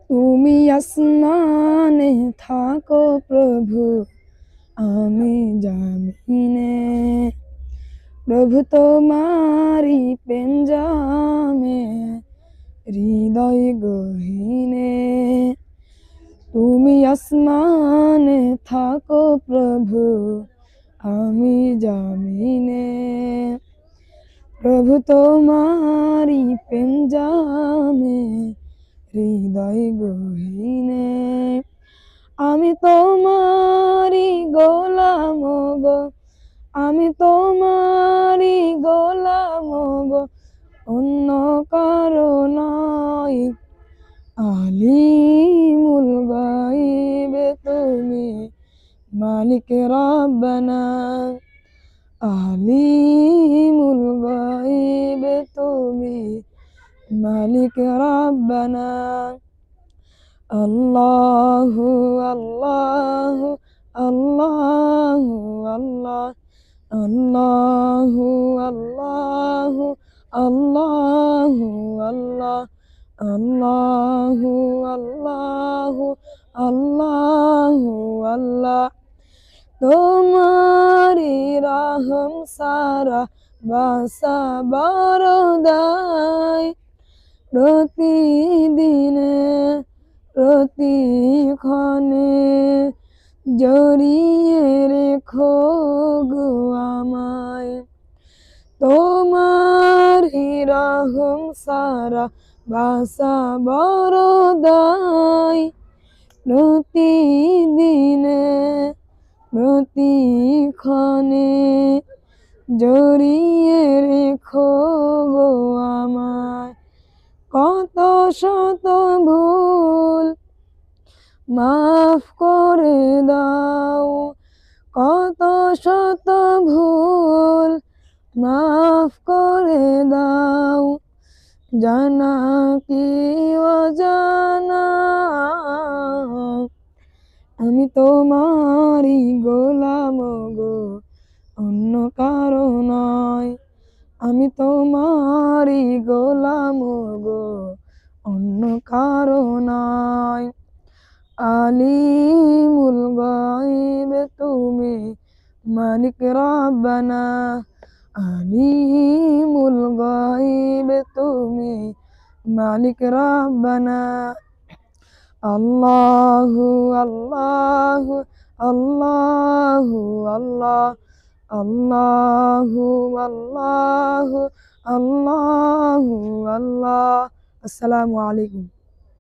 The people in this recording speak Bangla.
তুমি আসমানে থাকো প্রভু, আমি জামিনে। প্রভু তোমারি পেঞ্জামে, হৃদয় গহীনে। তুমি আসমানে থাকো প্রভু, আমি জামিনে। প্রভু তোমারি পেঞ্জামে, হৃদয় গহীনে। আমি তোমারি গোলাম গো, আমি তোমারি গোলাম গো, অন্য কারো নয়। আলিমুল গায়ব তুমি, মালিক রাব্বানা। আলিমুল গায়ব তুমি, মালিক রাব্বানা। আল্লাহু আল্লাহু আল্লাহু আল্লাহ, আল্লাহু আল্লাহু আল্লাহু আল্লাহ, আল্লাহু আল্লাহু আল্লাহু আল্লাহ। তোমারি রহম সারা বাসাবার দায়, প্রতিদিনে প্রতিক্ষণে জড়িয়ে রেখো গো আমায়। তোমার রহম সারা বাসাবার দায়, প্রতিদিনে প্রতিক্ষণে জড়িয়ে রেখো গো আমায়। কত শত ভুল মাফ করে দাও, কত শত ভুল মাফ করে দাও, জানা কি অজানা। আমি তোমারি গোলাম গো, অন্য কারো নয়। আমি তোমারি গোলাম গো, অন্য কারো নয়। আলিমুল গায়ব তুমি, মালিক রাব্বানা। আলিমুল গায়ব তুমি, মালিক রাব্বানা। আল্লাহু আল্লাহু আল্লাহু আল্লাহ, আল্লাহু আল্লাহু আল্লাহু আল্লাহ। আসসালামু আলাইকুম।